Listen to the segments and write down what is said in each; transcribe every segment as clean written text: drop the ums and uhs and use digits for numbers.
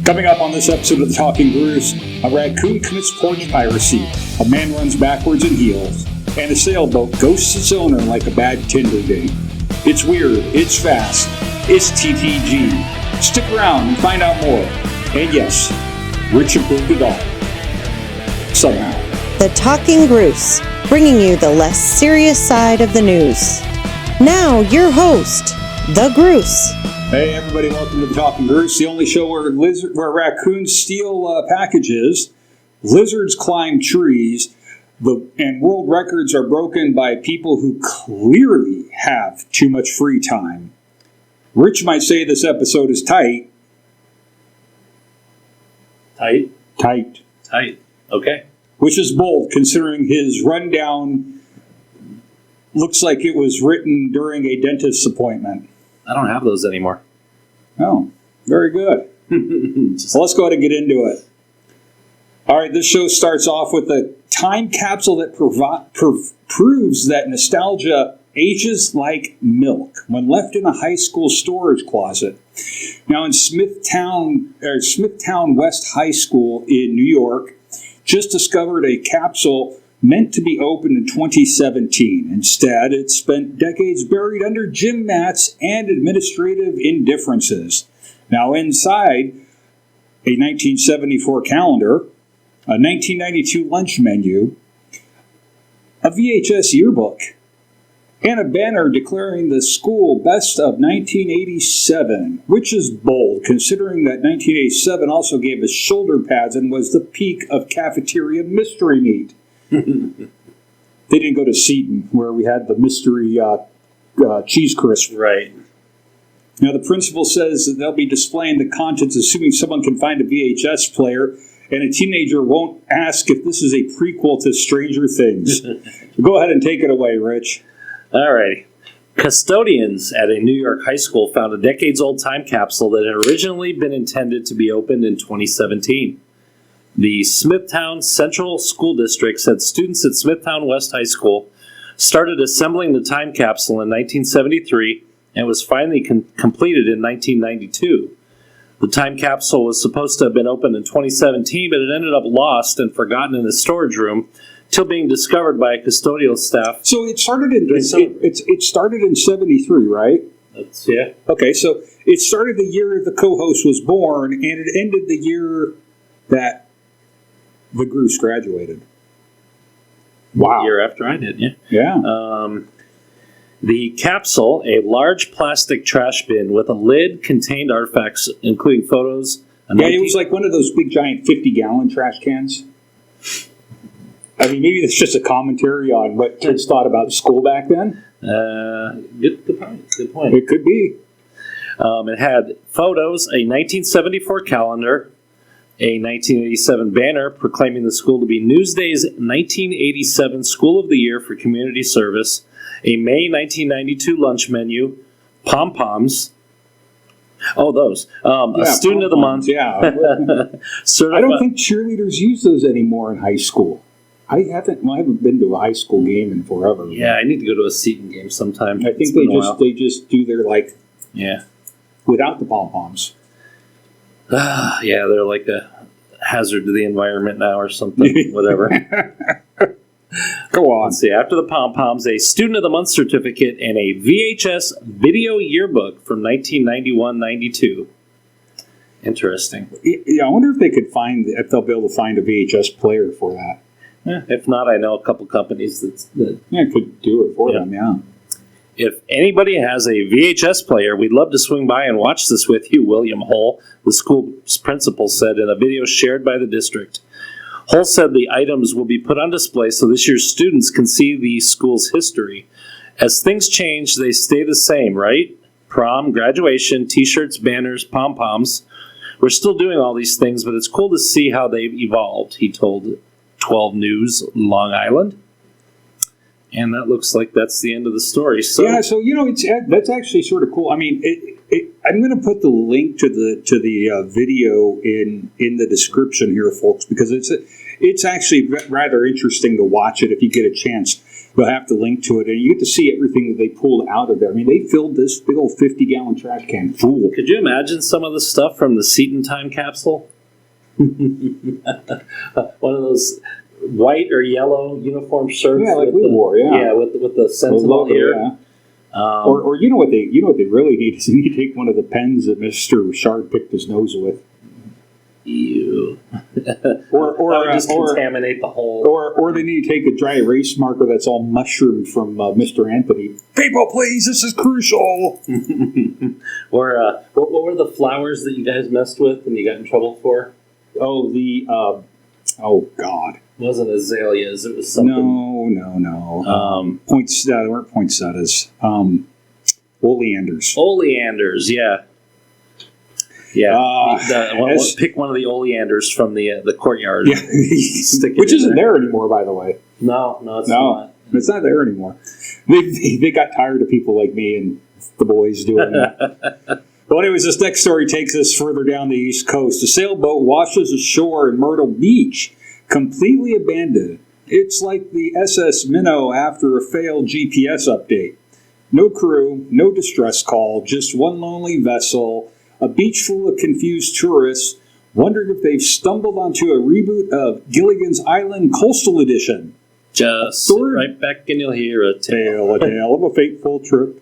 Coming up on this episode of the Talking Gruse, a raccoon commits porch piracy, a man runs backwards in heels, and a sailboat ghosts its owner like a bad Tinder date. It's weird, it's fast, it's TTG. Stick around and find out more. And yes, Rich improved it all. Somehow. The Talking Gruse, bringing you the less serious side of the news. Now, your host, the Gruse. Hey everybody, welcome to the Talking Gruse, the only show where raccoons steal packages, lizards climb trees, and world records are broken by people who clearly have too much free time. Rich might say this episode is tight. Tight? Tight. Tight. Okay. Which is bold, considering his rundown looks like it was written during a dentist's appointment. I don't have those anymore. Oh, very good. So let's go ahead and get into it. All right, this show starts off with a time capsule that proves that nostalgia ages like milk when left in a high school storage closet. Now in Smithtown West High School in New York, just discovered a capsule meant to be opened in 2017. Instead, it spent decades buried under gym mats and administrative indifferences. Now inside, a 1974 calendar, a 1992 lunch menu, a VHS yearbook, and a banner declaring the school best of 1987, which is bold, considering that 1987 also gave us shoulder pads and was the peak of cafeteria mystery meat. They didn't go to Seton, where we had the mystery cheese crisp. Right. Now, the principal says that they'll be displaying the contents, assuming someone can find a VHS player, and a teenager won't ask if this is a prequel to Stranger Things. Go ahead and take it away, Rich. All right. Custodians at a New York high school found a decades-old time capsule that had originally been intended to be opened in 2017. The Smithtown Central School District said students at Smithtown West High School started assembling the time capsule in 1973 and was finally completed in 1992. The time capsule was supposed to have been opened in 2017, but it ended up lost and forgotten in the storage room till being discovered by a custodial staff. So it started in it started in 73, right? Yeah. Okay, so it started the year the co-host was born, and it ended the year that the Gruse graduated. Wow. A year after I did, yeah. Yeah. The capsule, a large plastic trash bin with a lid, contained artifacts, including photos. Yeah, it was like one of those big, giant 50-gallon trash cans. I mean, maybe that's just a commentary on what kids thought about school back then. Good point. It could be. It had photos, a 1974 calendar, a 1987 banner proclaiming the school to be Newsday's 1987 School of the Year for Community Service, a May 1992 lunch menu, pom-poms. Oh, those. A student of the month. Yeah. I don't think cheerleaders use those anymore in high school. I haven't been to a high school game in forever. Yeah, I need to go to a Seton game sometime. I think they just do their without the pom-poms. Yeah, they're like a hazard to the environment now or something, whatever. Go on. Let's see, after the pom-poms, a Student of the Month certificate and a VHS video yearbook from 1991-92. Interesting. Yeah, I wonder if they'll be able to find a VHS player for that. If not, I know a couple companies that could do it for them, yeah. If anybody has a VHS player, we'd love to swing by and watch this with you, William Hull, the school's principal, said in a video shared by the district. Hull said the items will be put on display so this year's students can see the school's history. As things change, they stay the same, right? Prom, graduation, t-shirts, banners, pom-poms. We're still doing all these things, but it's cool to see how they've evolved, he told 12 News, Long Island. And that looks like that's the end of the story. So that's actually sort of cool. I mean, I'm going to put the link to the video in the description here, folks, because it's actually rather interesting to watch it if you get a chance. We'll have to link to it, and you get to see everything that they pulled out of there. I mean, they filled this big old 50-gallon trash can full. Could you imagine some of the stuff from the Seton time capsule? One of those white or yellow uniform shirts. Yeah, like we wore. Yeah, yeah, with the sentinel here. Yeah. Or you know what they really need is you need to take one of the pens that Mr. Richard picked his nose with. Ew. or just contaminate the whole. Or they need to take a dry erase marker that's all mushroomed from Mr. Anthony. People, please, this is crucial. Or what were the flowers that you guys messed with and you got in trouble for? Oh, oh God. It wasn't azaleas. It was something. No. They weren't poinsettias. Oleanders. Oleanders, yeah. Yeah, pick one of the oleanders from the courtyard. Yeah. Which isn't there anymore, by the way. No, it's not. It's not there anymore. They got tired of people like me and the boys doing that. Well, anyways, this next story takes us further down the East Coast. A sailboat washes ashore in Myrtle Beach, completely abandoned. It's like the SS Minnow after a failed GPS update. No crew, no distress call, just one lonely vessel, a beach full of confused tourists, wondering if they've stumbled onto a reboot of Gilligan's Island Coastal Edition. Just sit right back and you'll hear a tale of a fateful trip.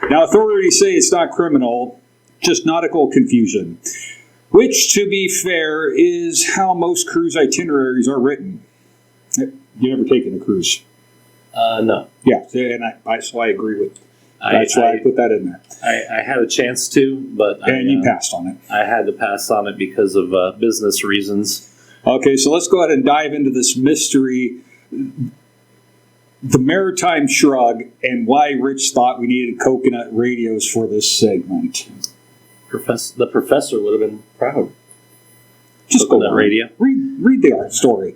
Now, authorities say it's not criminal, just nautical confusion, which, to be fair, is how most cruise itineraries are written. You never taken a cruise? No. Yeah, and so I agree with. That's why I put that in there. I had a chance to, but you passed on it. I had to pass on it because of business reasons. Okay, so let's go ahead and dive into this mystery, the Maritime Shrug, and why Rich thought we needed coconut radios for this segment. The professor would have been proud. Just coconut go on. Radio. Read the art story.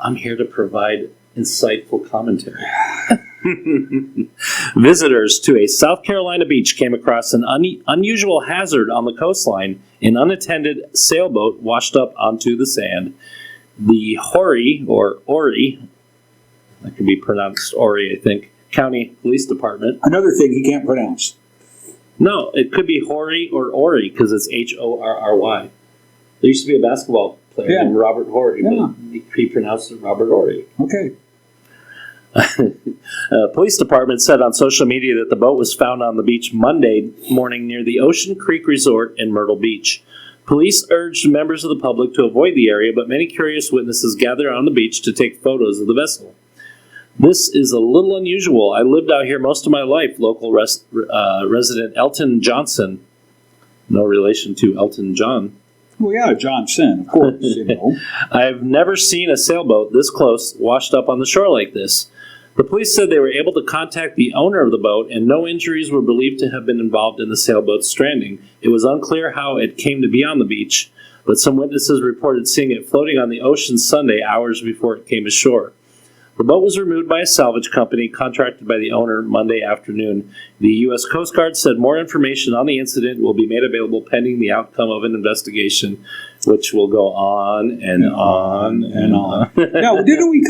I'm here to provide insightful commentary. Visitors to a South Carolina beach came across an unusual hazard on the coastline. An unattended sailboat washed up onto the sand. The Horry, or Ori, that could be pronounced Ori, I think, County Police Department. Another thing he can't pronounce. No, it could be Horry or Ori because it's Horry. There used to be a basketball player named Robert Horry, but he pronounced it Robert Ori. Okay. Police department said on social media that the boat was found on the beach Monday morning near the Ocean Creek Resort in Myrtle Beach. Police urged members of the public to avoid the area, but many curious witnesses gathered on the beach to take photos of the vessel. This is a little unusual. I lived out here most of my life, local resident Elton Johnson, no relation to Elton John. Well, yeah, Johnson, of course, you know. I've never seen a sailboat this close washed up on the shore like this. The police said they were able to contact the owner of the boat, and no injuries were believed to have been involved in the sailboat's stranding. It was unclear how it came to be on the beach, but some witnesses reported seeing it floating on the ocean Sunday hours before it came ashore. The boat was removed by a salvage company contracted by the owner Monday afternoon. The U.S. Coast Guard said more information on the incident will be made available pending the outcome of an investigation, which will go on and on and on. Now, didn't we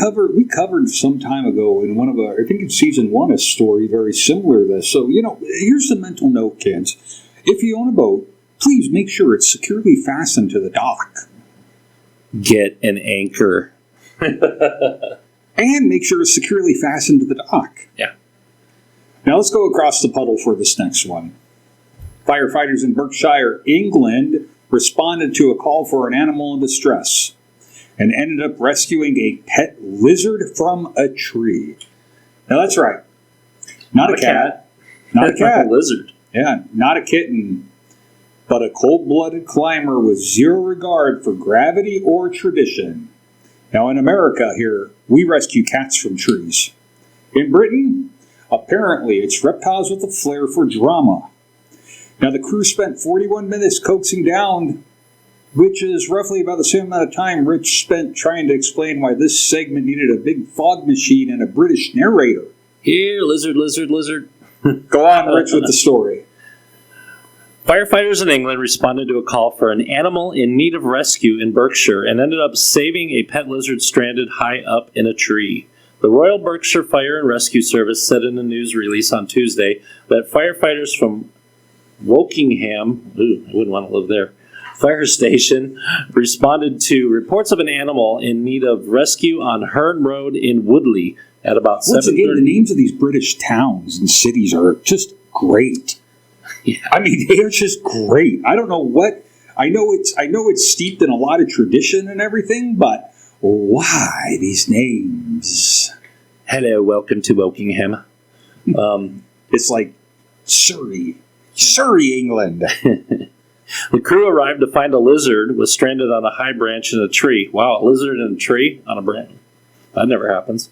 covered some time ago in one of our, I think in season 1, a story very similar to this. So, here's the mental note, kids. If you own a boat, please make sure it's securely fastened to the dock. Get an anchor. And make sure it's securely fastened to the dock. Yeah. Now let's go across the puddle for this next one. Firefighters in Berkshire, England, responded to a call for an animal in distress and ended up rescuing a pet lizard from a tree. Now that's right. Not a cat. Not a cat. A lizard. Yeah, not a kitten, but a cold-blooded climber with zero regard for gravity or tradition. Now, in America here, we rescue cats from trees. In Britain, apparently it's reptiles with a flair for drama. Now, the crew spent 41 minutes coaxing down, which is roughly about the same amount of time Rich spent trying to explain why this segment needed a big fog machine and a British narrator. Here, lizard, lizard, lizard. Go on, Rich, with the story. Firefighters in England responded to a call for an animal in need of rescue in Berkshire and ended up saving a pet lizard stranded high up in a tree. The Royal Berkshire Fire and Rescue Service said in a news release on Tuesday that firefighters from Wokingham, I wouldn't want to live there, fire station responded to reports of an animal in need of rescue on Herne Road in Woodley at about 7:30. Once again, the names of these British towns and cities are just great. Yeah. I mean, they are just great. I don't know what. I know it's steeped in a lot of tradition and everything, but why these names? Hello, welcome to Wokingham. It's like Surrey, England. The crew arrived to find a lizard was stranded on a high branch in a tree. Wow, a lizard in a tree on a branch. That never happens.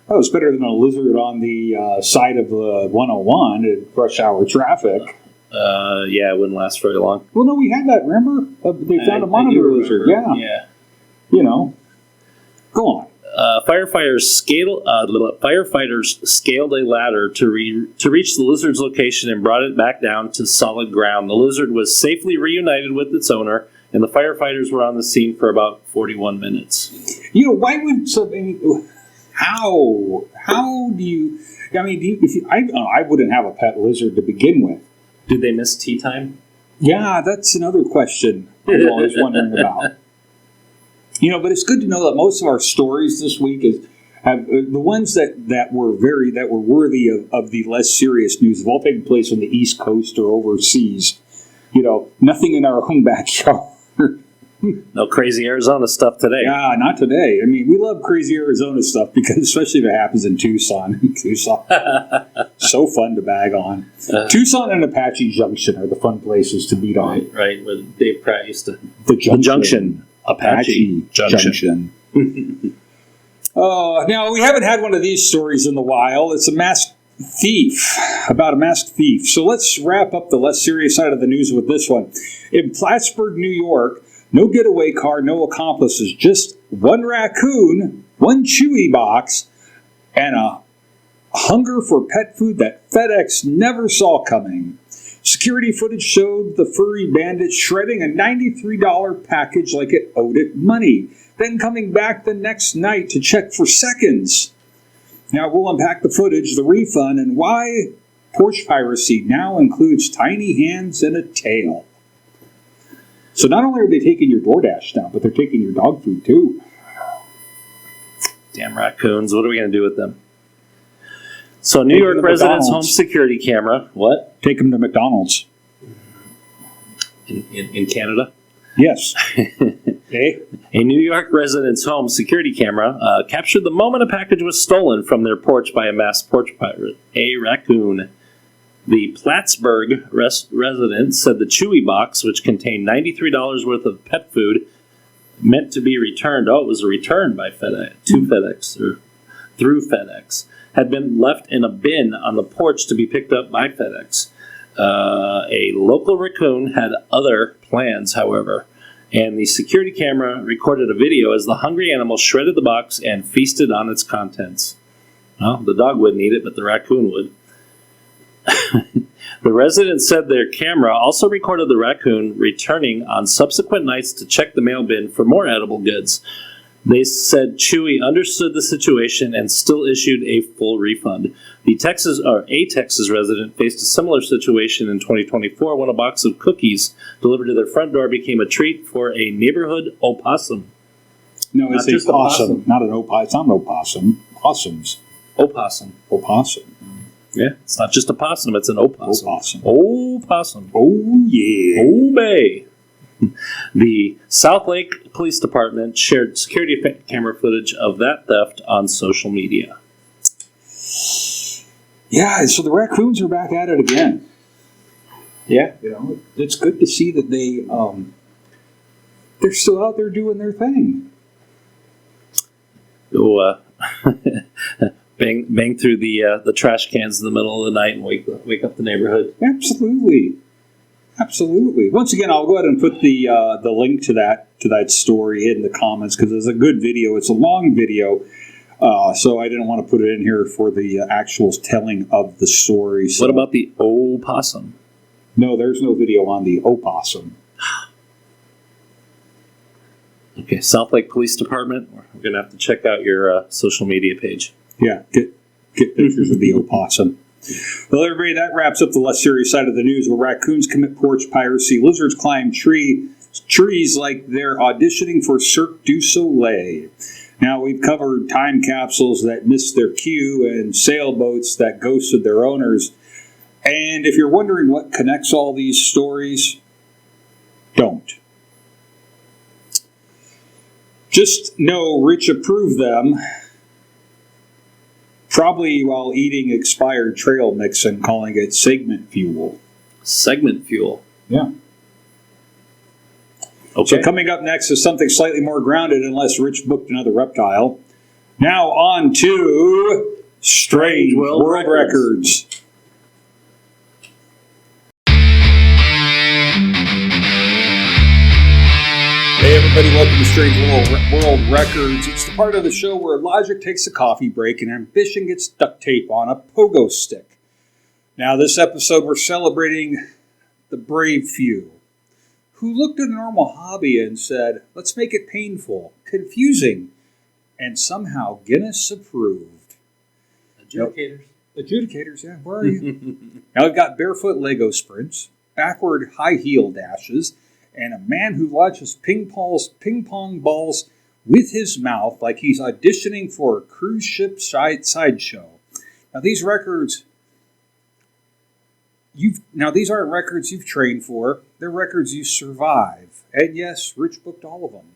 Oh, it's better than a lizard on the side of the 101 at rush hour traffic. Yeah, it wouldn't last very long. Well, no, we had that, remember? They found a monitor lizard. Yeah. You know. Go on. Firefighters scaled a ladder to reach the lizard's location and brought it back down to solid ground. The lizard was safely reunited with its owner, and the firefighters were on the scene for about 41 minutes. You know, why would something? How do you? I mean, I wouldn't have a pet lizard to begin with. Did they miss tea time? Yeah, that's another question I'm always wondering about. You know, but it's good to know that most of our stories this week have the ones that were worthy of the less serious news have all taken place on the East Coast or overseas. You know, nothing in our own backyard. No crazy Arizona stuff today. Yeah, not today. I mean, we love crazy Arizona stuff because especially if it happens in Tucson. So fun to bag on. Tucson and Apache Junction are the fun places to beat on. Right. When Dave Pratt used to... The Junction. Apache Junction. Now, we haven't had one of these stories in a while. It's a masked thief, about a masked thief. So let's wrap up the less serious side of the news with this one. In Plattsburgh, New York, no getaway car, no accomplices, just one raccoon, one Chewy box, and a hunger for pet food that FedEx never saw coming. Security footage showed the furry bandit shredding a $93 package like it owed it money, then coming back the next night to check for seconds. Now we'll unpack the footage, the refund, and why Porch Piracy now includes tiny hands and a tail. So not only are they taking your DoorDash down, but they're taking your dog food too. Damn raccoons. What are we going to do with them? So New York resident's home security camera. What? Take them to McDonald's. In Canada? Yes. Okay. A New York resident's home security camera captured the moment a package was stolen from their porch by a masked porch pirate, a raccoon. The Plattsburgh resident said the Chewy box, which contained $93 worth of pet food, meant to be returned. Oh, it was a return by FedEx to FedEx or through FedEx. Had been left in a bin on the porch to be picked up by FedEx. A local raccoon had other plans, however, and the security camera recorded a video as the hungry animal shredded the box and feasted on its contents. Well, the dog wouldn't eat it, but the raccoon would. The resident said their camera also recorded the raccoon returning on subsequent nights to check the mail bin for more edible goods. They said Chewy understood the situation and still issued a full refund. A Texas resident faced a similar situation in 2024 when a box of cookies delivered to their front door became a treat for a neighborhood opossum. No, it's a possum, not an opossum. It's not an opossum. Possums. Opossum. Opossum. Yeah, it's not just a possum, it's an opossum. Opossum. Opossum. Oh, yeah. Obey. The South Lake Police Department shared security camera footage of that theft on social media. Yeah, so the raccoons are back at it again. Yeah. You know, it's good to see that they're still out there doing their thing. Go bang through the trash cans in the middle of the night and wake up the neighborhood. Absolutely. Absolutely. Once again, I'll go ahead and put the link to that story in the comments because it's a good video. It's a long video, so I didn't want to put it in here for the actual telling of the story. So. What about the opossum? No, there's no video on the opossum. Okay, South Lake Police Department. We're going to have to check out your social media page. Yeah, get pictures of the opossum. Well, everybody, that wraps up the less serious side of the news, where raccoons commit porch piracy, lizards climb trees like they're auditioning for Cirque du Soleil. Now, we've covered time capsules that missed their cue and sailboats that ghosted their owners. And if you're wondering what connects all these stories, don't. Just know Rich approved them, probably while eating expired trail mix and calling it segment fuel. Segment fuel? Yeah. Okay. So coming up next is something slightly more grounded, unless Rich booked another reptile. Now on to Strange World Records. Hey everybody, welcome to Strange World Records. It's the part of the show where logic takes a coffee break and ambition gets duct tape on a pogo stick. Now this episode we're celebrating the brave few, who looked at a normal hobby and said, let's make it painful, confusing, and somehow Guinness approved. Adjudicators, yeah, where are you? Now we've got barefoot Lego sprints, backward high heel dashes, and a man who launches ping pong balls with his mouth like he's auditioning for a cruise ship sideshow. Now these records, these aren't records you've trained for. They're records you survive. And yes, Rich booked all of them,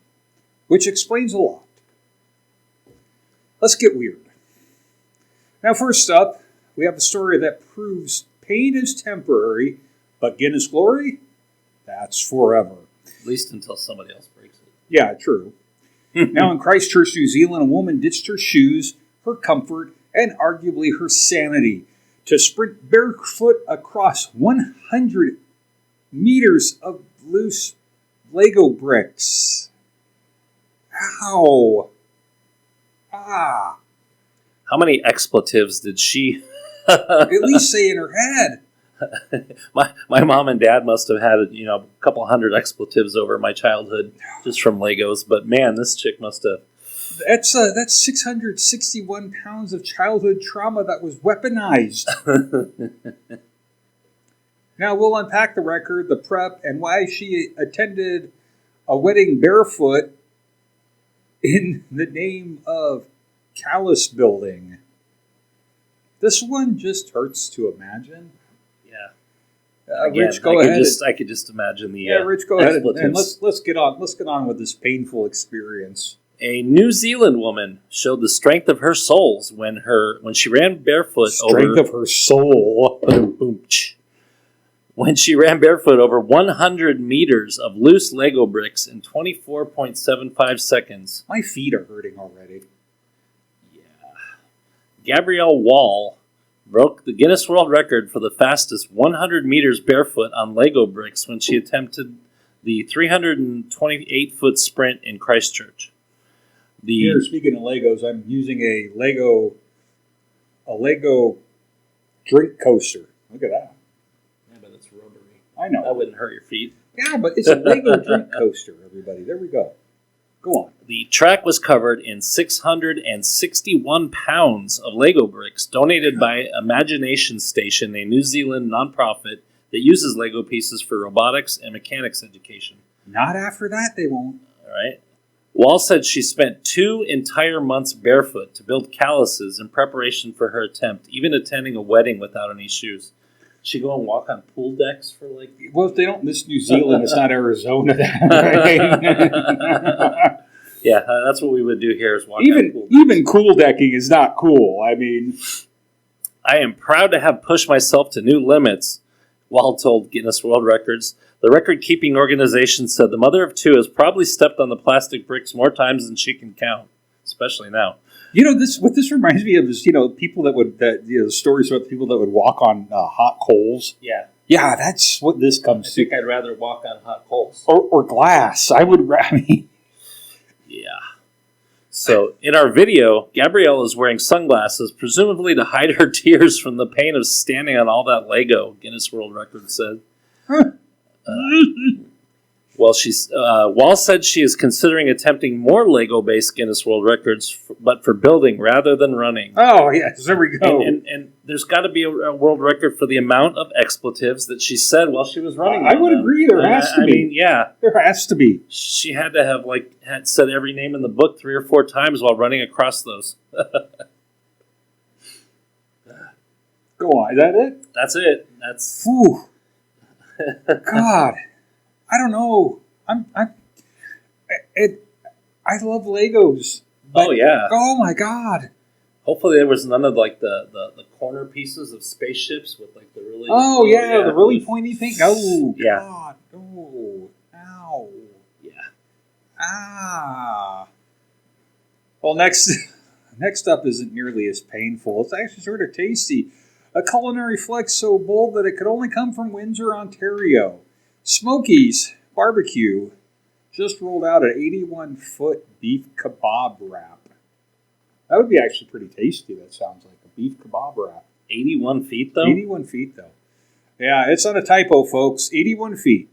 which explains a lot. Let's get weird. Now first up, we have a story that proves pain is temporary, but Guinness glory? That's forever. At least until somebody else breaks it. Yeah, true. Now in Christchurch, New Zealand, a woman ditched her shoes, her comfort, and arguably her sanity to sprint barefoot across 100 meters of loose Lego bricks. Ow. Ah. How many expletives did she at least say in her head? My mom and dad must have had a couple hundred expletives over my childhood just from Legos. But man, this chick must have. That's 661 pounds of childhood trauma that was weaponized. Now we'll unpack the record, the prep, and why she attended a wedding barefoot in the name of callus building. This one just hurts to imagine. Again, Rich, go ahead. I could just imagine the Rich, go ahead and let's get on with this painful experience. A New Zealand woman showed the strength of her soles when she ran barefoot of her soul. When she ran barefoot over 100 meters of loose Lego bricks in 24.75 seconds. My feet are hurting already. Yeah. Gabrielle Wall broke the Guinness World Record for the fastest 100 meters barefoot on Lego bricks when she attempted the 328-foot sprint in Christchurch. Here, speaking of Legos, I'm using a Lego drink coaster. Look at that. Yeah, but it's rubbery. I know. That wouldn't hurt your feet. Yeah, but it's a Lego drink coaster, everybody. There we go. Go on. The track was covered in 661 pounds of Lego bricks donated by Imagination Station, a New Zealand nonprofit that uses Lego pieces for robotics and mechanics education. Not after that, they won't. All right. Wall said she spent 2 entire months barefoot to build calluses in preparation for her attempt, even attending a wedding without any shoes. She go and walk on pool decks for like... Well, if they don't miss New Zealand, it's not Arizona. Right? Yeah, that's what we would do here is walk on pool decks. Even cool decking is not cool. I mean... I am proud to have pushed myself to new limits, Wall told Guinness World Records. The record-keeping organization said the mother of 2 has probably stepped on the plastic bricks more times than she can count, especially now. What this reminds me of is, people stories about people that would walk on hot coals. Yeah. Yeah, that's what this comes to. I think I'd rather walk on hot coals. Or glass. Yeah. So, in our video, Gabrielle is wearing sunglasses, presumably to hide her tears from the pain of standing on all that Lego, Guinness World Records said. Well, Wall said she is considering attempting more Lego-based Guinness World Records, but for building rather than running. Oh, yes, there we go. And there's got to be a world record for the amount of expletives that she said while she was running. I would agree. There has to be. I mean, yeah. There has to be. She had to have, had said every name in the book 3 or 4 times while running across those. Go on. Is that it? That's it. That's... Whew. God. I don't know. I love Legos. Oh, yeah. Oh, my God. Hopefully there was none of, the corner pieces of spaceships with, the really... Oh, yeah, the really pointy thing. Oh, yeah. God. Oh, ow. Yeah. Ah. Well, next up isn't nearly as painful. It's actually sort of tasty. A culinary flex so bold that it could only come from Windsor, Ontario. Smokies Barbecue just rolled out an 81-foot beef kebab wrap. That would be actually pretty tasty, that sounds like. A beef kebab wrap. 81 feet, though? 81 feet, though. Yeah, it's not a typo, folks. 81 feet.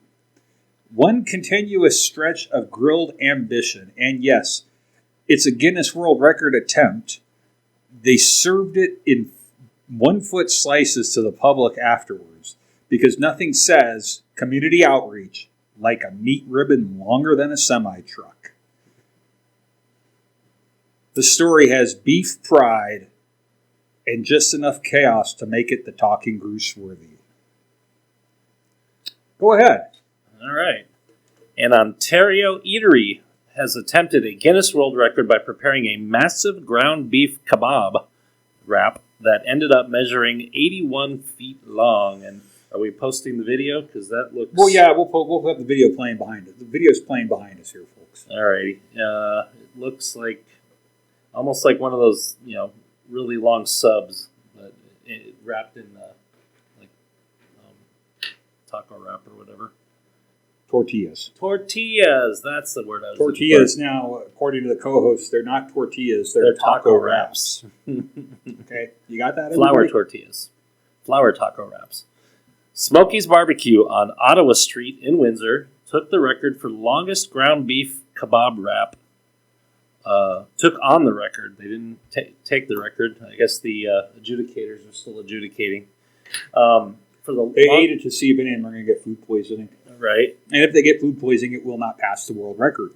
One continuous stretch of grilled ambition. And yes, it's a Guinness World Record attempt. They served it in 1-foot slices to the public afterwards because nothing says community outreach like a meat ribbon longer than a semi-truck. The story has beef pride and just enough chaos to make it the Talking Gruse worthy. Go ahead. All right. An Ontario eatery has attempted a Guinness World Record by preparing a massive ground beef kebab wrap that ended up measuring 81 feet long. And are we posting the video? Because that looks... Well, yeah, we'll have the video playing behind it. The video's playing behind us here, folks. All righty. It looks like almost like one of those, really long subs, but wrapped in taco wrap or whatever. Tortillas. Tortillas. That's the word I was Tortillas now, according to the co-host, they're not tortillas. They're taco wraps. Okay, you got that? Flour everybody? tortillas. Flour taco wraps. Smokey's Barbecue on Ottawa Street in Windsor took the record for longest ground beef kebab wrap. Took on the record. They didn't take the record. I guess the adjudicators are still adjudicating. They ate it to see if any of them are going to get food poisoning. Right. And if they get food poisoning, it will not pass the world record.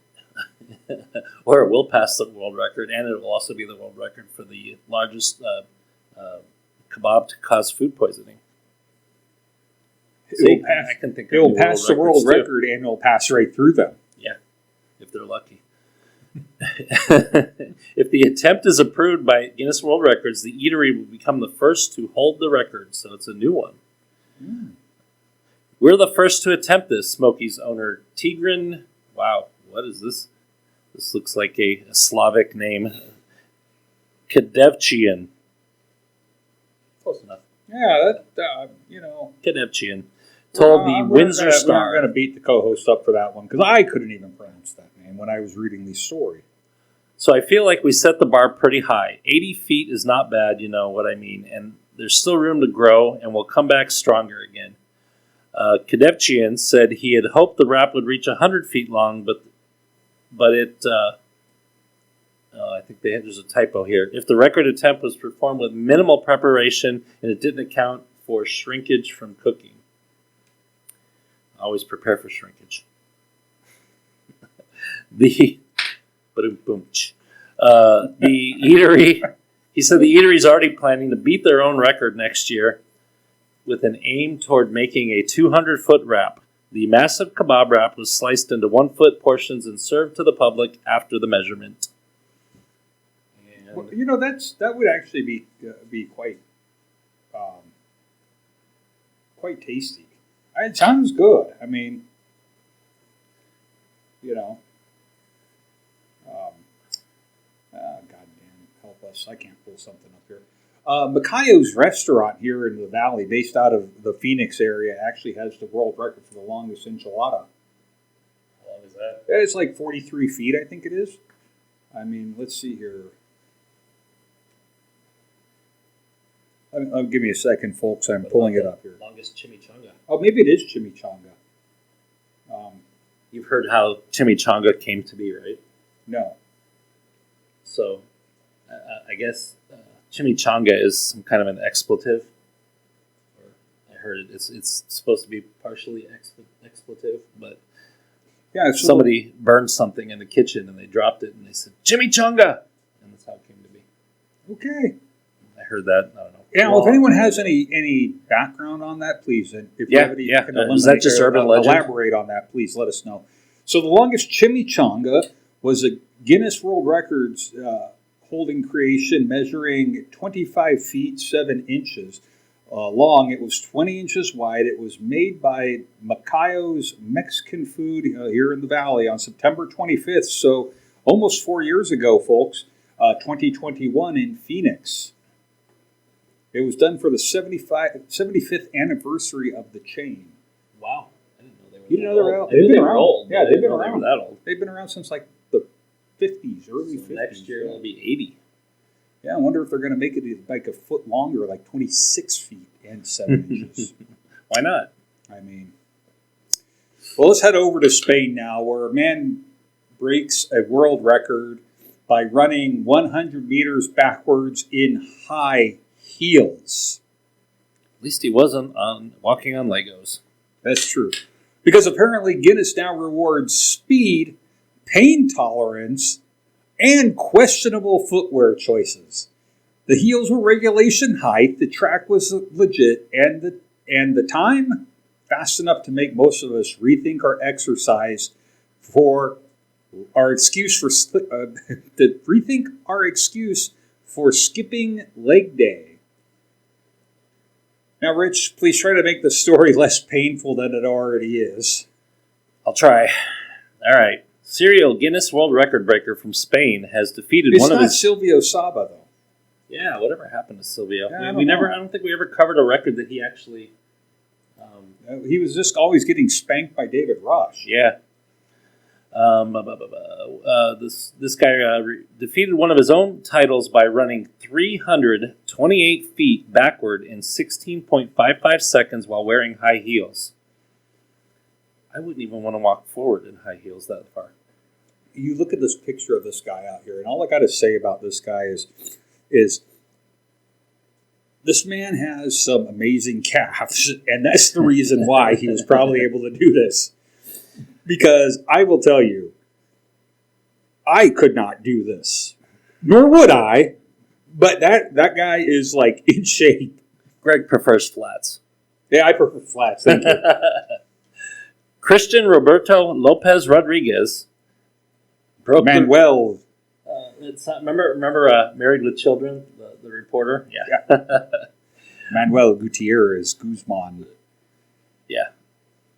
Or it will pass the world record, and it will also be the world record for the largest kebab to cause food poisoning. It will pass the world record, and it will pass right through them. Yeah, if they're lucky. If the attempt is approved by Guinness World Records, the eatery will become the first to hold the record, so it's a new one. Mm. We're the first to attempt this, Smokey's owner, Tigran. Wow, what is this? This looks like a Slavic name. Kadevchian. Close enough. Yeah, Kadevchian. Told the Windsor Star. We're going to beat the co-host up for that one, because I couldn't even pronounce that name when I was reading the story. So I feel like we set the bar pretty high. 80 feet is not bad, you know what I mean. And there's still room to grow, and we'll come back stronger again. Kadevchian said he had hoped the wrap would reach 100 feet long, but it... I think there's a typo here. If the record attempt was performed with minimal preparation and it didn't account for shrinkage from cooking. Always prepare for shrinkage. The eatery, he said the eatery is already planning to beat their own record next year with an aim toward making a 200-foot wrap. The massive kebab wrap was sliced into 1-foot portions and served to the public after the measurement. Well, that would actually be quite tasty. It sounds good. I mean, goddamn, help us! I can't pull something up here. Makayo's restaurant here in the valley, based out of the Phoenix area, actually has the world record for the longest enchilada. How long is that? It's like 43 feet, I think it is. I mean, let's see here. Give me a second, folks. I'm pulling it up here. Longest chimichanga. Oh, maybe it is chimichanga. You've heard how chimichanga came to be, right? No. So, I guess chimichanga is some kind of an expletive. Or I heard it's supposed to be partially expletive, but Yeah, somebody burned something in the kitchen and they dropped it and they said chimichanga, and that's how it came to be. Okay. I heard that. I don't know. Yeah, well, if anyone has any background on that, please. And if you have any, yeah. can Is that just urban legend? Elaborate on that, please. Let us know. So the longest chimichanga was a Guinness World Records holding creation, measuring 25 feet 7 inches long. It was 20 inches wide. It was made by Macayo's Mexican Food here in the Valley on September 25th. So almost 4 years ago, folks. 2021 in Phoenix. It was done for the 75th anniversary of the chain. Wow. I didn't know they were You didn't know they were old. They've been around. Old. Yeah, they've been They around. were that old. They've been around since like the 50s, early So 50s. next year it'll be 80. Yeah, I wonder if they're going to make it like a foot longer, like 26 feet and 7 inches. Why not? I mean, well, let's head over to Spain now, where a man breaks a world record by running 100 meters backwards in high heels. At least he wasn't walking on Legos. That's true. Because apparently Guinness now rewards speed, pain tolerance, and questionable footwear choices. The heels were regulation height, the track was legit, and the time fast enough to make most of us rethink our exercise for our excuse for rethink our excuse for skipping leg day. Now, Rich, please try to make the story less painful than it already is. I'll try. All right. Serial Guinness World Record breaker from Spain has defeated It's one of not his... Silvio Saba, though. Yeah, whatever happened to Silvio? Yeah, I we don't never. know. I don't think we ever covered a record that he actually... He was just always getting spanked by David Rush. Yeah. This guy defeated one of his own titles by running 328 feet backward in 16.55 seconds while wearing high heels. I wouldn't even want to walk forward in high heels that far. You look at this picture of this guy out here, and all I got to say about this guy is this man has some amazing calves, and that's the reason why he was probably able to do this. Because I will tell you, I could not do this, nor would I. But that guy is like in shape. Greg prefers flats. Yeah, I prefer flats. Thank you. Christian Roberto Lopez Rodriguez broke Manuel. Remember Married with Children, the reporter? Yeah. Manuel Gutierrez Guzman. Yeah.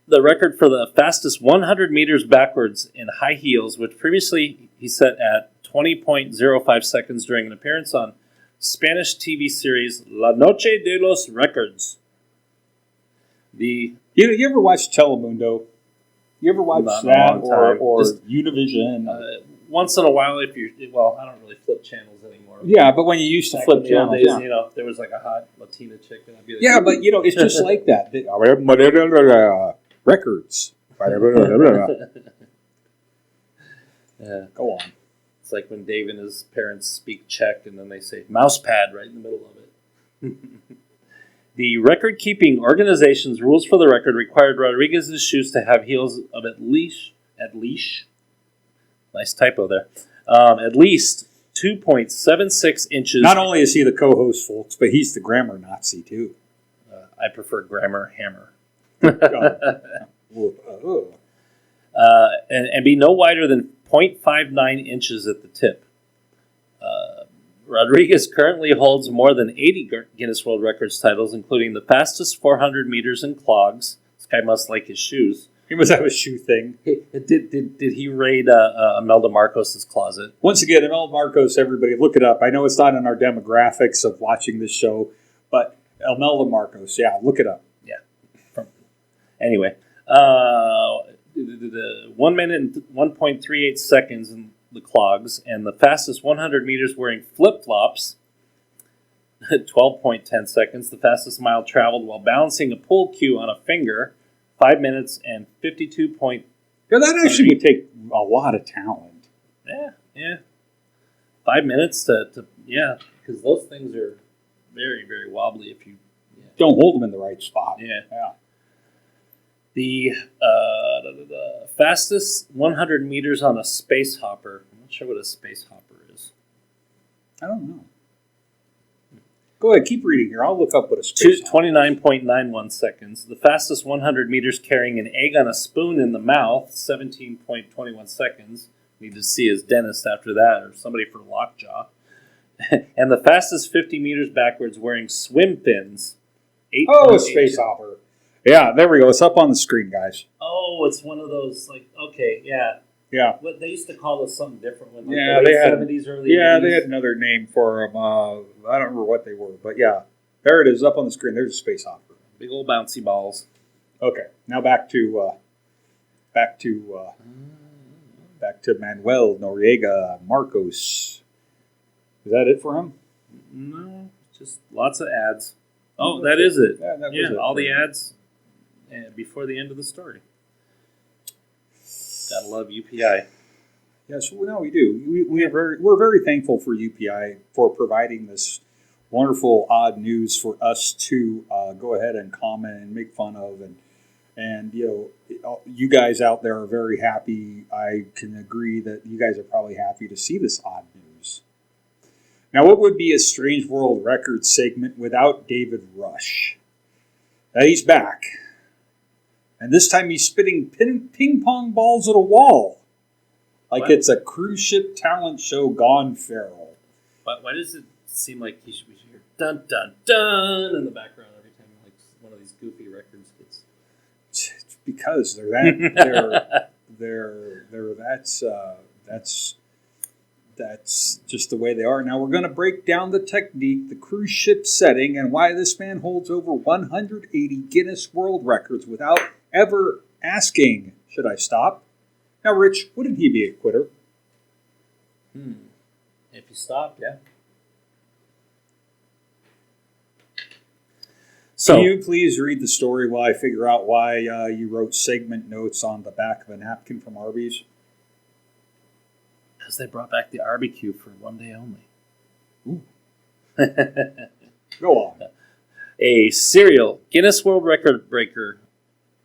The record for the fastest 100 meters backwards in high heels, which previously he set at 20.05 seconds during an appearance on Spanish TV series La Noche de los Records. You ever watch Telemundo? You ever watch Not in a that long time. or Just, Univision? Once in a while, I don't really flip channels anymore. Yeah, but when you used to Back flip in the old channels, days, yeah. there was like a hot Latina chick, and I'd be like, Yeah, but it's just like that. Records. Yeah. Go on. It's like when Dave and his parents speak Czech, and then they say mouse pad right in the middle of it. The record-keeping organization's rules for the record required Rodriguez's shoes to have heels of at least, nice typo there, at least 2.76 inches. Not only is he the co-host, folks, but he's the grammar Nazi, too. I prefer grammar hammer. And be no wider than 0.59 inches at the tip. Rodriguez currently holds more than 80 Guinness World Records titles, including the fastest 400 meters in clogs. This guy must like his shoes. He must have a shoe thing. Did he raid Imelda Marcos' closet? Once again, Imelda Marcos, everybody, look it up. I know it's not in our demographics of watching this show, but Imelda Marcos, yeah, look it up. Yeah. Anyway, 1 minute and 1.38 seconds in the clogs, and the fastest 100 meters wearing flip-flops, 12.10 seconds. The fastest mile traveled while balancing a pool cue on a finger, 5 minutes and 52.58 Yeah, that actually would take a lot of talent. Yeah. 5 minutes to because those things are very, very wobbly if you don't hold them in the right spot. Yeah. Yeah. The fastest 100 meters on a space hopper. I'm not sure what a space hopper is. I don't know. Go ahead, keep reading here. I'll look up what a space hopper is. 29.91 seconds. The fastest 100 meters carrying an egg on a spoon in the mouth, 17.21 seconds. Need to see his dentist after that, or somebody for lockjaw. And the fastest 50 meters backwards wearing swim fins. A space hopper. Yeah, there we go. It's up on the screen, guys. Oh, it's one of those, like, okay, yeah. Yeah. What they used to call this something different when, like, yeah, the they late had 70s, early 80s. they had another name for them. I don't remember what they were, but yeah, there it is up on the screen. There's a space hopper. Big old bouncy balls. Okay, now back to Manuel Noriega Marcos. Is that it for him? No, just lots of ads. Oh, that is it. Yeah, that was it all for the him. ads before the end of the story. Gotta love UPI. Yes, well, no, we do. We're very thankful for UPI for providing this wonderful odd news for us to go ahead and comment and make fun of, and you guys out there are very happy. I can agree that you guys are probably happy to see this odd news. Now, what would be a Strange World Records segment without David Rush? Now, he's back. And this time he's spitting ping pong balls at a wall. Like What? It's a cruise ship talent show gone feral. But why does it seem like he should be here? Dun dun dun in the background every time like one of these goofy records gets. It's because they're that that's just the way they are. Now we're going to break down the technique, the cruise ship setting, and why this man holds over 180 Guinness World Records without ever asking, should I stop? Now, Rich, wouldn't he be a quitter? If you stop, yeah. So, Can you please read the story while I figure out why you wrote segment notes on the back of a napkin from Arby's? because they brought back the barbecue for one day only. Ooh. Go on. A serial Guinness World Record breaker,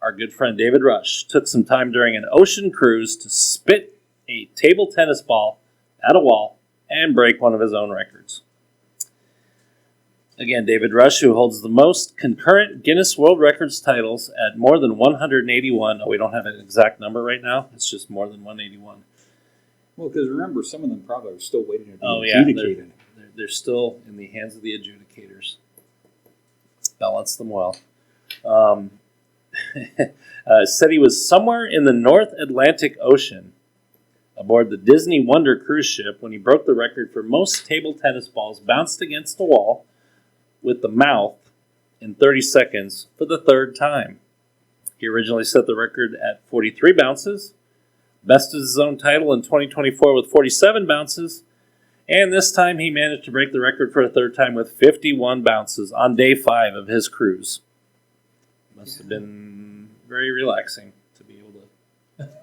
our good friend David Rush, took some time during an ocean cruise to spit a table tennis ball at a wall and break one of his own records. Again, David Rush, who holds the most concurrent Guinness World Records titles at more than 181. Oh, we don't have an exact number right now. It's just more than 181. Well, because remember, some of them probably are still waiting to be adjudicated. Yeah, They're still in the hands of the adjudicators. Balance them well. Said he was somewhere in the North Atlantic Ocean aboard the Disney Wonder cruise ship when he broke the record for most table tennis balls bounced against the wall with the mouth in 30 seconds for the third time. He originally set the record at 43 bounces, bested his own title in 2024 with 47 bounces, and this time he managed to break the record for a third time with 51 bounces on day 5 of his cruise. Must have been very relaxing to be able to...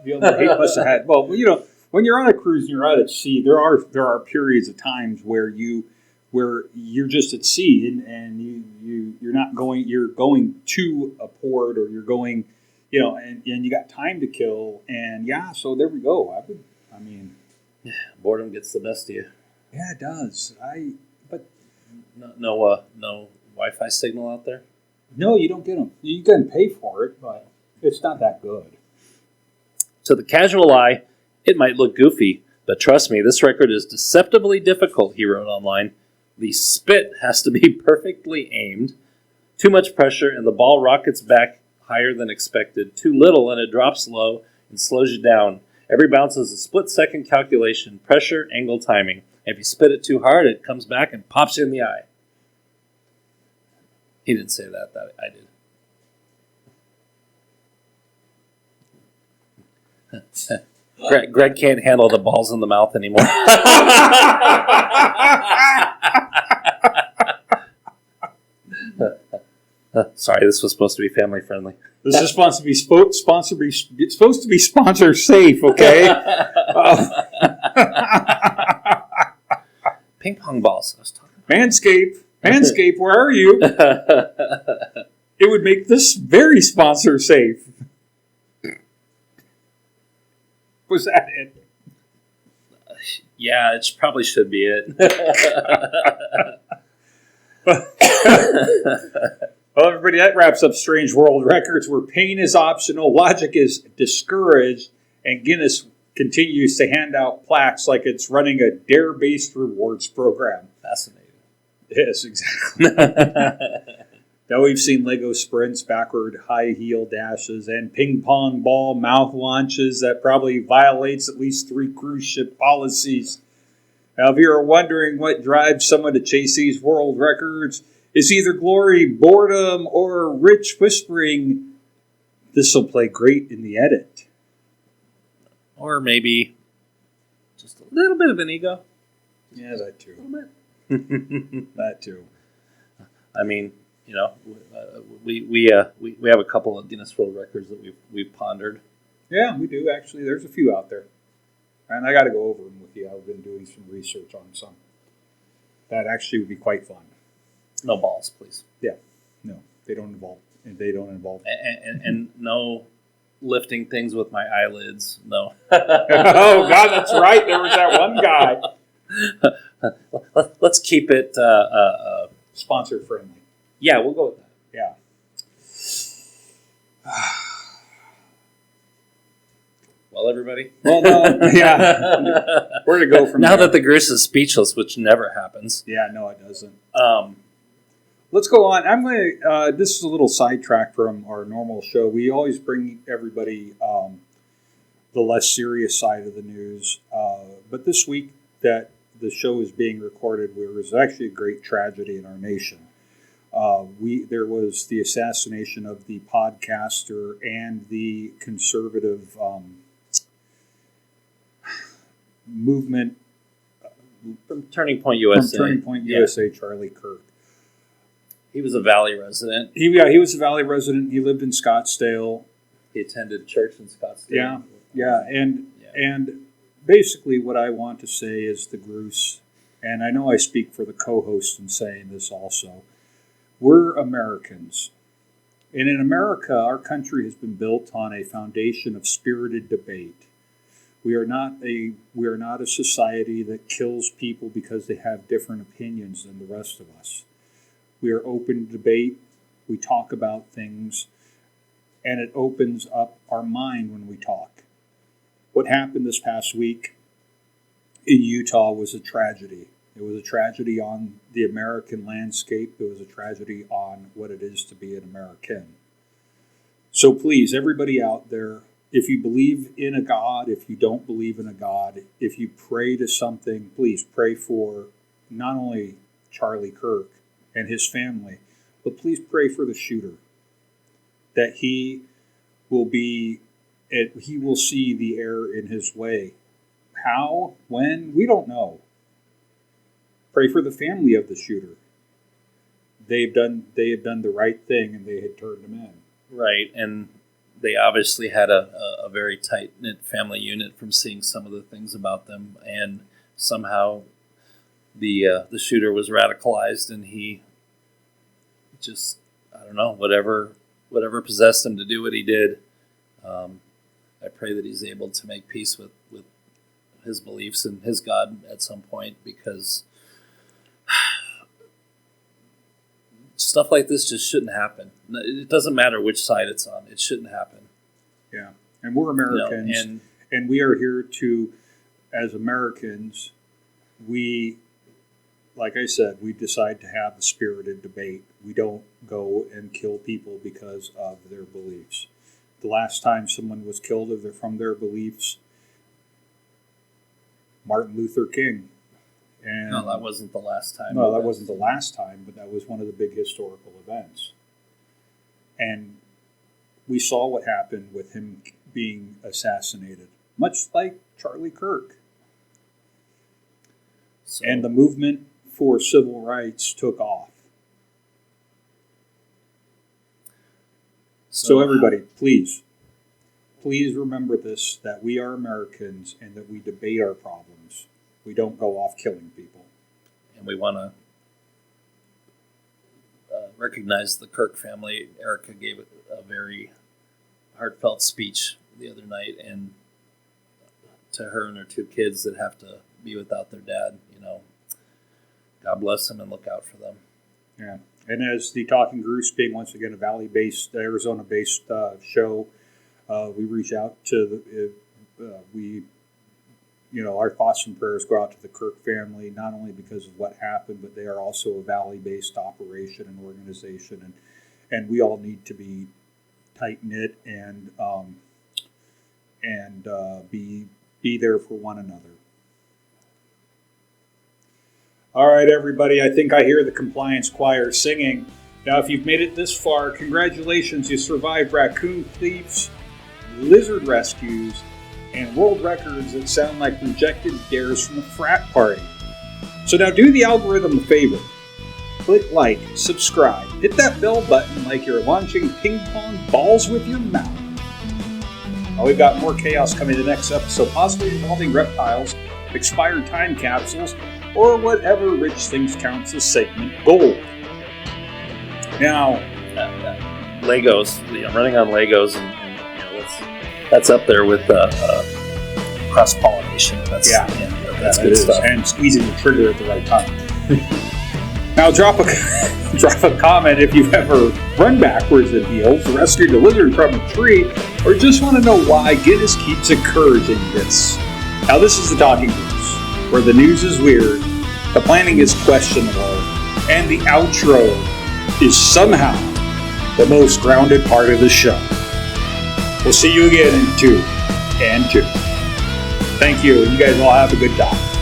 He must have had. Well, you know, when you're on a cruise and you're out at sea, there are periods of times where you're just at sea and you're not going. You're going to a port or you're going, you know, and you got time to kill. And yeah, so there we go. Boredom gets the best of you. Yeah, it does. No Wi-Fi signal out there? No, you don't get them. You can pay for it, but it's not that good. To the casual eye, it might look goofy, but trust me, this record is deceptively difficult, he wrote online. The spit has to be perfectly aimed. Too much pressure and the ball rockets back higher than expected. Too little and it drops low and slows you down. Every bounce is a split-second calculation, pressure, angle, timing. If you spit it too hard, it comes back and pops you in the eye. He didn't say that I did. Greg can't handle the balls in the mouth anymore. Sorry, this was supposed to be family friendly. This is supposed to be sponsor safe, okay? Ping pong balls. I was talking. Manscaped, where are you? It would make this very sponsor safe. Was that it? Yeah, it probably should be it. Well, everybody, that wraps up Strange World Records, where pain is optional, logic is discouraged, and Guinness continues to hand out plaques like it's running a dare-based rewards program. Fascinating. Yes, exactly. Now we've seen Lego sprints, backward high heel dashes, and ping pong ball mouth launches that probably violates at least 3 cruise ship policies. Now, if you're wondering what drives someone to chase these world records, it's either glory, boredom, or rich whispering. This will play great in the edit. Or maybe just a little bit of an ego. Yeah, that too. A little bit. That too. I mean, you know, we have a couple of Guinness World Records that we've pondered. Yeah, we do actually. There's a few out there, and I got to go over them with you. I've been doing some research on some. That actually would be quite fun. No balls, please. Yeah, no, they don't involve. And no lifting things with my eyelids. No. Oh God, that's right. There was that one guy. Let's keep it Sponsor friendly. Yeah, we'll go with that. Yeah. Well, everybody. Well, no, yeah. Where to go from now there? that the Gruse is speechless, which never happens. Yeah, no, it doesn't. Let's go on. I'm going to. This is a little sidetrack from our normal show. We always bring everybody the less serious side of the news, but this week that the show is being recorded, there was actually a great tragedy in our nation. There was the assassination of the podcaster and the conservative movement from Turning Point USA. From Turning Point USA, Charlie Kirk. He was a Valley resident. He was a Valley resident. He lived in Scottsdale. He attended church in Scottsdale. Yeah, and basically what I want to say is the Gruse, and I know I speak for the co-host in saying this also. We're Americans. And in America, our country has been built on a foundation of spirited debate. We are not a society that kills people because they have different opinions than the rest of us. We are open to debate. We talk about things, and it opens up our mind when we talk. What happened this past week in Utah was a tragedy. It was a tragedy on the American landscape. It was a tragedy on what it is to be an American. So please, everybody out there, if you believe in a God, if you don't believe in a God, if you pray to something, please pray for not only Charlie Kirk and his family, but please pray for the shooter, that he will see the error in his way. How? When? We don't know. Pray for the family of the shooter. They have done the right thing, and they had turned him in. Right, and they obviously had a very tight-knit family unit from seeing some of the things about them, and somehow the shooter was radicalized, and he just, I don't know, whatever possessed him to do what he did. I pray that he's able to make peace with his beliefs and his God at some point, because stuff like this just shouldn't happen. It doesn't matter which side it's on. It shouldn't happen. Yeah, and we're Americans, and we are here to, as Americans, we, like I said, we decide to have a spirited debate. We don't go and kill people because of their beliefs. The last time someone was killed from their beliefs, Martin Luther King. And no, that wasn't the last time. No, that wasn't the last time, but that was one of the big historical events. And we saw what happened with him being assassinated, much like Charlie Kirk. So, and the movement for civil rights took off. So everybody, please remember this, that we are Americans and that we debate our problems. We don't go off killing people. And we want to recognize the Kirk family. Erica gave a very heartfelt speech the other night, and to her and her 2 kids that have to be without their dad, God bless them and look out for them. Yeah. And as the Talking Gruse, being once again a Valley-based, Arizona-based show, we reach out to our thoughts and prayers go out to the Kirk family, not only because of what happened, but they are also a Valley-based operation and organization, and we all need to be tight-knit and be there for one another. All right, everybody, I think I hear the compliance choir singing. Now, if you've made it this far, congratulations, you survived raccoon thieves, lizard rescues, and world records that sound like rejected dares from a frat party. So now do the algorithm a favor. Click like, subscribe, hit that bell button like you're launching ping pong balls with your mouth. Now, we've got more chaos coming in the next episode, possibly involving reptiles, expired time capsules, or whatever Rich thinks counts as segment gold. Now, Legos, running on Legos, and that's up there with cross pollination. That's good stuff. And squeezing the trigger at the right time. Now, drop a comment if you've ever run backwards in heels, rescued a lizard from a tree, or just want to know why Guinness keeps encouraging this. Now, this is the Talking Gruse, where the news is weird, the planning is questionable, and the outro is somehow the most grounded part of the show. We'll see you again in 2 and 2. Thank you, and you guys all have a good time.